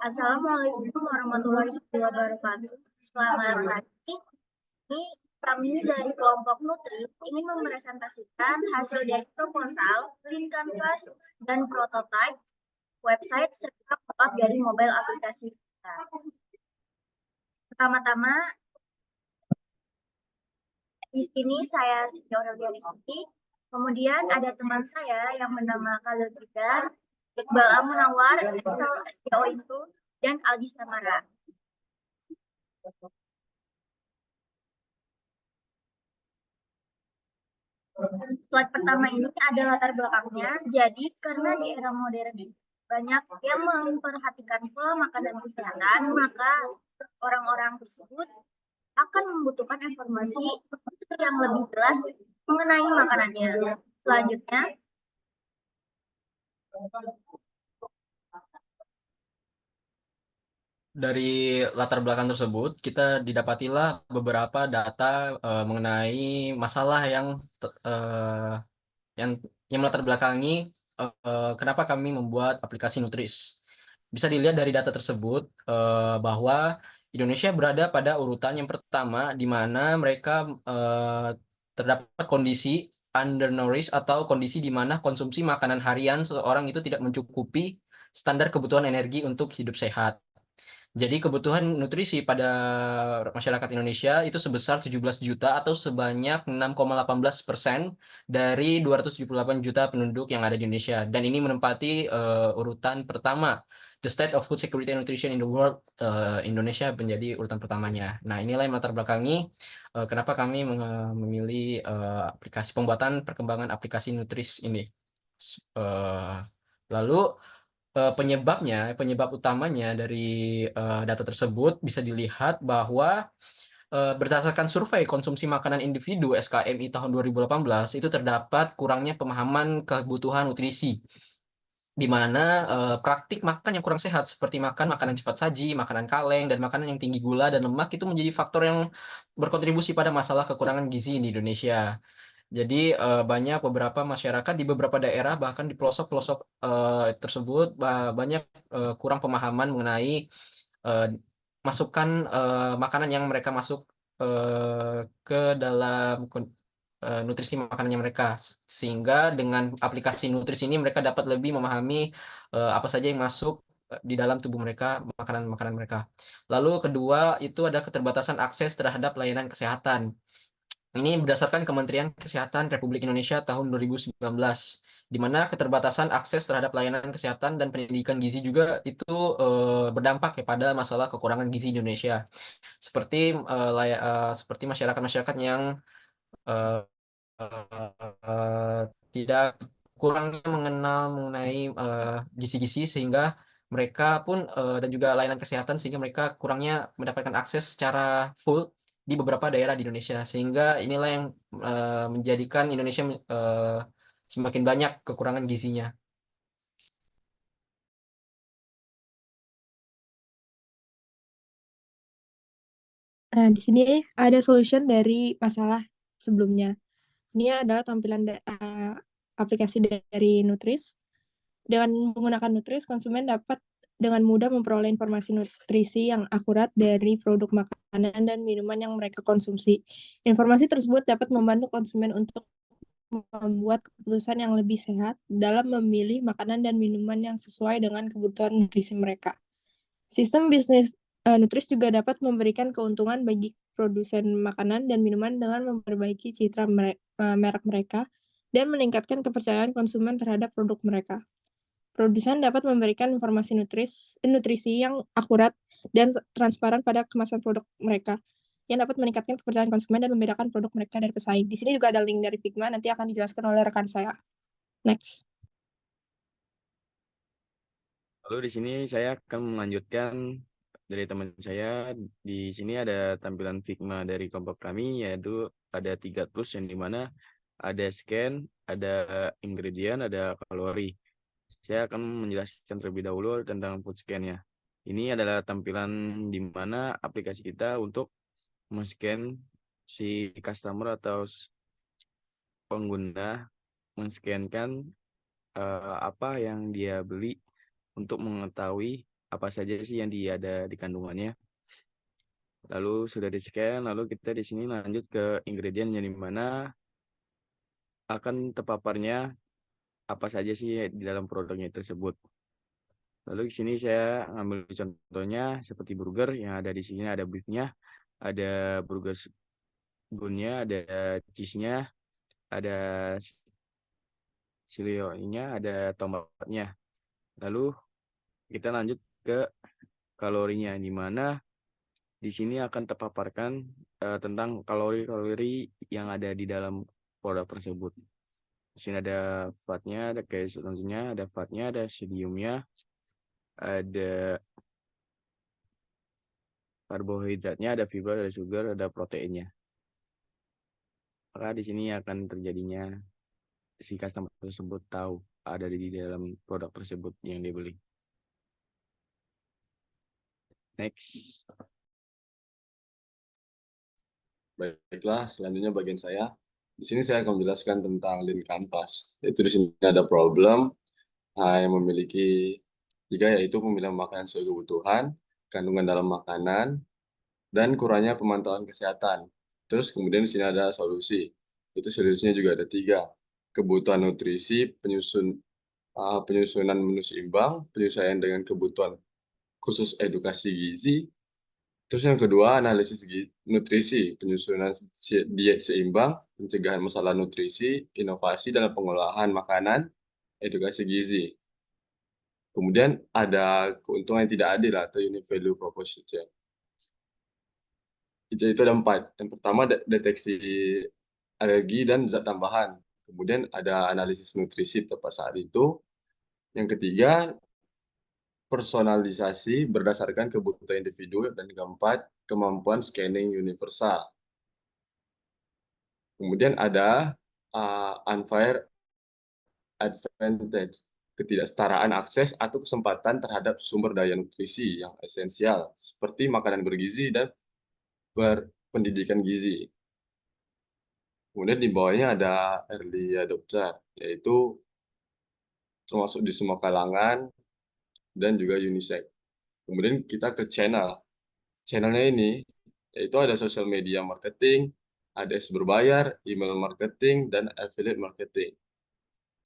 Assalamualaikum warahmatullahi wabarakatuh. Selamat pagi. Ini kami dari kelompok Nutri ingin mempresentasikan hasil dari proposal, link canvas, dan prototipe website serta pop-up dari mobile aplikasi kita. Pertama-tama, di sini saya Siti Aurelia Rizky. Kemudian ada teman saya yang bernama Khalil Jidan, Iqbal Amunawar, Excel SPO itu, dan Aldi Samara. Slide pertama ini ada latar belakangnya. Jadi karena di era modern ini banyak yang memperhatikan pola makan dan kesehatan, maka orang-orang tersebut akan membutuhkan informasi yang lebih jelas mengenai makanannya. Selanjutnya, dari latar belakang tersebut, kita didapatilah beberapa data mengenai masalah yang yang melatar belakangi kenapa kami membuat aplikasi Nutris. Bisa dilihat dari data tersebut bahwa Indonesia berada pada urutan yang pertama, di mana mereka terdapat kondisi undernourished atau kondisi di mana konsumsi makanan harian seseorang itu tidak mencukupi standar kebutuhan energi untuk hidup sehat. Jadi kebutuhan nutrisi pada masyarakat Indonesia itu sebesar 17 juta atau sebanyak 6,18% dari 278 juta penduduk yang ada di Indonesia. Dan ini menempati urutan pertama. The State of Food Security and Nutrition in the World, Indonesia menjadi urutan pertamanya. Nah, inilah yang latar belakangi kenapa kami memilih aplikasi pembuatan perkembangan aplikasi Nutris ini. Lalu penyebab utamanya dari data tersebut bisa dilihat bahwa berdasarkan survei konsumsi makanan individu SKMI tahun 2018 itu terdapat kurangnya pemahaman kebutuhan nutrisi, di mana praktik makan yang kurang sehat seperti makan makanan cepat saji, makanan kaleng, dan makanan yang tinggi gula dan lemak itu menjadi faktor yang berkontribusi pada masalah kekurangan gizi di Indonesia. Jadi banyak beberapa masyarakat di beberapa daerah bahkan di pelosok-pelosok tersebut banyak kurang pemahaman mengenai masukan makanan yang mereka masuk ke dalam nutrisi makanannya mereka, sehingga dengan aplikasi nutrisi ini mereka dapat lebih memahami apa saja yang masuk di dalam tubuh mereka, makanan-makanan mereka. Lalu kedua itu ada keterbatasan akses terhadap layanan kesehatan. Ini berdasarkan Kementerian Kesehatan Republik Indonesia tahun 2019, di mana keterbatasan akses terhadap layanan kesehatan dan pendidikan gizi juga itu berdampak ya pada masalah kekurangan gizi di Indonesia. Seperti masyarakat-masyarakat yang eh, eh, tidak kurangnya mengenal mengenai gizi-gizi, sehingga mereka pun dan juga layanan kesehatan, sehingga mereka kurangnya mendapatkan akses secara full di beberapa daerah di Indonesia, sehingga inilah yang menjadikan Indonesia semakin banyak kekurangan gizinya. Nah, di sini ada solution dari masalah sebelumnya. Ini adalah tampilan aplikasi dari Nutris. Dengan menggunakan Nutris, konsumen dapat dengan mudah memperoleh informasi nutrisi yang akurat dari produk makanan dan minuman yang mereka konsumsi. Informasi tersebut dapat membantu konsumen untuk membuat keputusan yang lebih sehat dalam memilih makanan dan minuman yang sesuai dengan kebutuhan nutrisi mereka. Sistem bisnis Nutris juga dapat memberikan keuntungan bagi produsen makanan dan minuman dengan memperbaiki citra merek mereka dan meningkatkan kepercayaan konsumen terhadap produk mereka. Produsen dapat memberikan informasi nutrisi yang akurat dan transparan pada kemasan produk mereka, yang dapat meningkatkan kepercayaan konsumen dan membedakan produk mereka dari pesaing. Di sini juga ada link dari Figma, nanti akan dijelaskan oleh rekan saya. Next. Lalu di sini saya akan melanjutkan dari teman saya. Di sini ada tampilan Figma dari kelompok kami, yaitu ada 3 tools yang dimana ada scan, ada ingredient, ada kalori. Saya akan menjelaskan terlebih dahulu tentang food scan-nya. Ini adalah tampilan di mana aplikasi kita untuk men-scan si customer atau pengguna, men-scankan apa yang dia beli untuk mengetahui apa saja sih yang ada di kandungannya. Lalu sudah di-scan, lalu kita di sini lanjut ke ingredient yang dimana akan terpaparnya apa saja sih di dalam produknya tersebut. Lalu di sini saya ambil contohnya seperti burger yang ada di sini, ada beef-nya, ada burger bun-nya, ada cheese-nya, ada silionya, ada tomatnya. Lalu kita lanjut ke kalorinya, di mana di sini akan terpaparkan tentang kalori-kalori yang ada di dalam produk tersebut. Di sini ada fat-nya, ada keseluruhannya, ada fat-nya, ada sodiumnya, ada karbohidratnya, ada fiber, ada sugar, ada proteinnya. Maka di sini akan terjadinya si customer tersebut tahu ada di dalam produk tersebut yang dia beli. Next. Baiklah, selanjutnya bagian saya. Di sini saya akan menjelaskan tentang Lean Canvas. Yaitu di sini ada problem yang memiliki 3, yaitu pemilihan makanan sesuai kebutuhan, kandungan dalam makanan, dan kurangnya pemantauan kesehatan. Terus kemudian di sini ada solusi. Itu solusinya juga ada 3. Kebutuhan nutrisi, penyusunan menu seimbang, penyesuaian dengan kebutuhan khusus edukasi gizi. Terus yang kedua, analisis nutrisi, penyusunan diet seimbang, pencegahan masalah nutrisi, inovasi dalam pengolahan makanan, edukasi gizi. Kemudian ada keuntungan yang tidak adil atau unit value proposition. Itu ada 4. Yang pertama, deteksi alergi dan zat tambahan. Kemudian ada analisis nutrisi tepat saat itu. Yang ketiga, personalisasi berdasarkan kebutuhan individu, dan keempat, kemampuan scanning universal. Kemudian ada unfair advantage, ketidaksetaraan akses atau kesempatan terhadap sumber daya nutrisi yang esensial, seperti makanan bergizi dan berpendidikan gizi. Kemudian di bawahnya ada early adopter, yaitu termasuk di semua kalangan dan juga unisex. Kemudian kita ke channel. Channelnya ini, yaitu ada social media marketing, ADS berbayar, email marketing, dan affiliate marketing.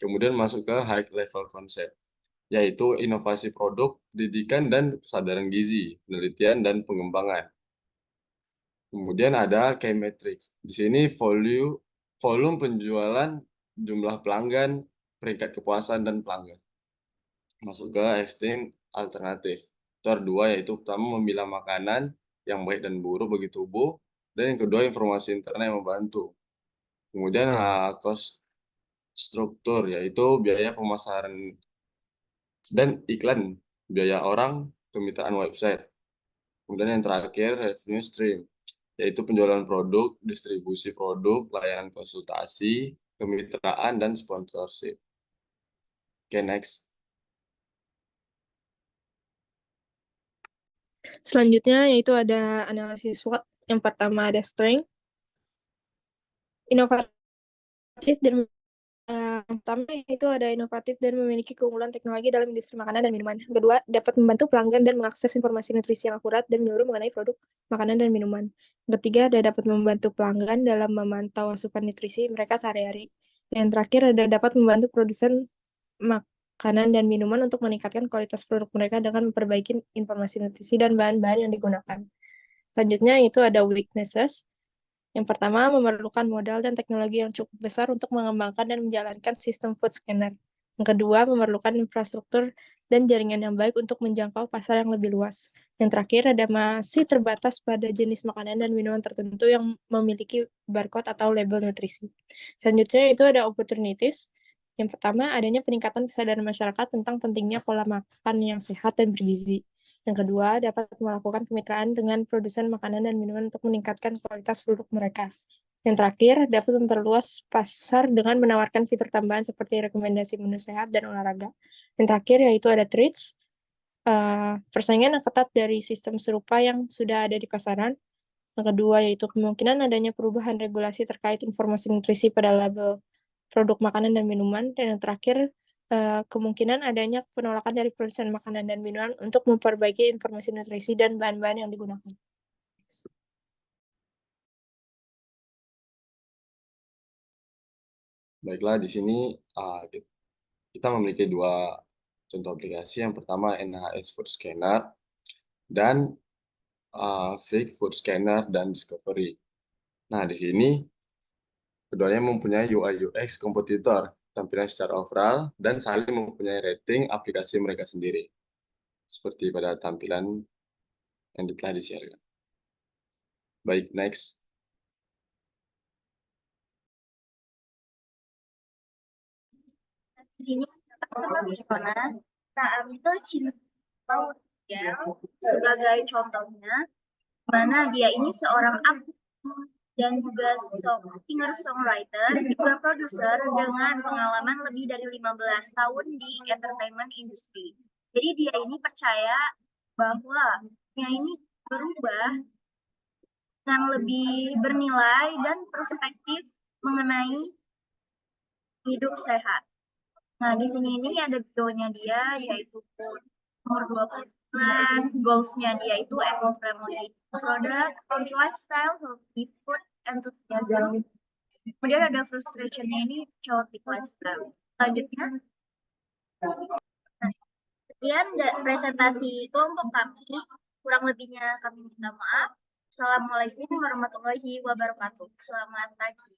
Kemudian masuk ke high level concept, yaitu inovasi produk, didikan, dan kesadaran gizi, penelitian, dan pengembangan. Kemudian ada key metrics. Di sini volume penjualan, jumlah pelanggan, peringkat kepuasan, dan pelanggan. Masuk ke extreme alternatif. Itu ada 2, yaitu pertama memilah makanan yang baik dan buruk bagi tubuh, dan yang kedua informasi internet yang membantu. Kemudian cost struktur, yaitu biaya pemasaran dan iklan, biaya orang, kemitraan website. Kemudian yang terakhir revenue stream, yaitu penjualan produk, distribusi produk, layanan konsultasi, kemitraan, dan sponsorship. Oke, next. Selanjutnya yaitu ada analisis SWOT. Yang pertama ada strength, inovatif, dan yang pertama itu ada inovatif dan memiliki keunggulan teknologi dalam industri makanan dan minuman. Yang kedua, dapat membantu pelanggan dan mengakses informasi nutrisi yang akurat dan menyeluruh mengenai produk makanan dan minuman. Yang ketiga, ada dapat membantu pelanggan dalam memantau asupan nutrisi mereka sehari-hari. Dan yang terakhir, ada dapat membantu produsen makanan dan minuman untuk meningkatkan kualitas produk mereka dengan memperbaiki informasi nutrisi dan bahan-bahan yang digunakan. Selanjutnya itu ada weaknesses. Yang pertama, memerlukan modal dan teknologi yang cukup besar untuk mengembangkan dan menjalankan sistem food scanner. Yang kedua, memerlukan infrastruktur dan jaringan yang baik untuk menjangkau pasar yang lebih luas. Yang terakhir, ada masih terbatas pada jenis makanan dan minuman tertentu yang memiliki barcode atau label nutrisi. Selanjutnya itu ada opportunities. Yang pertama, adanya peningkatan kesadaran masyarakat tentang pentingnya pola makan yang sehat dan bergizi. Yang kedua, dapat melakukan kemitraan dengan produsen makanan dan minuman untuk meningkatkan kualitas produk mereka. Yang terakhir, dapat memperluas pasar dengan menawarkan fitur tambahan seperti rekomendasi menu sehat dan olahraga. Yang terakhir yaitu ada treats, persaingan yang ketat dari sistem serupa yang sudah ada di pasaran. Yang kedua yaitu kemungkinan adanya perubahan regulasi terkait informasi nutrisi pada label produk makanan dan minuman. Dan yang terakhir, kemungkinan adanya penolakan dari produsen makanan dan minuman untuk memperbaiki informasi nutrisi dan bahan-bahan yang digunakan. Baiklah, di sini kita memiliki dua contoh aplikasi. Yang pertama NHS Food Scanner dan Fake Food Scanner dan Discovery. Nah, di sini keduanya mempunyai UI UX kompetitor, tampilan secara overall, dan saling mempunyai rating aplikasi mereka sendiri. Seperti pada tampilan yang telah disiarkan. Baik, next. Di sini customer persona, kita ambil Cinta ya sebagai contohnya, mana dia ini seorang aktris dan juga singer-songwriter, juga produser dengan pengalaman lebih dari 15 tahun di entertainment industry. Jadi dia ini percaya bahwa dia ini berubah yang lebih bernilai dan perspektif mengenai hidup sehat. Nah, di sini ini ada videonya dia, yaitu umur 20 bulan, goals-nya dia itu eco-friendly product, healthy lifestyle, healthy food, enthusiasm. Kemudian ada frustration-nya ini chaotic lifestyle. Selanjutnya, sekian presentasi kelompok kami. Kurang lebihnya kami minta maaf. Assalamualaikum warahmatullahi wabarakatuh. Selamat pagi.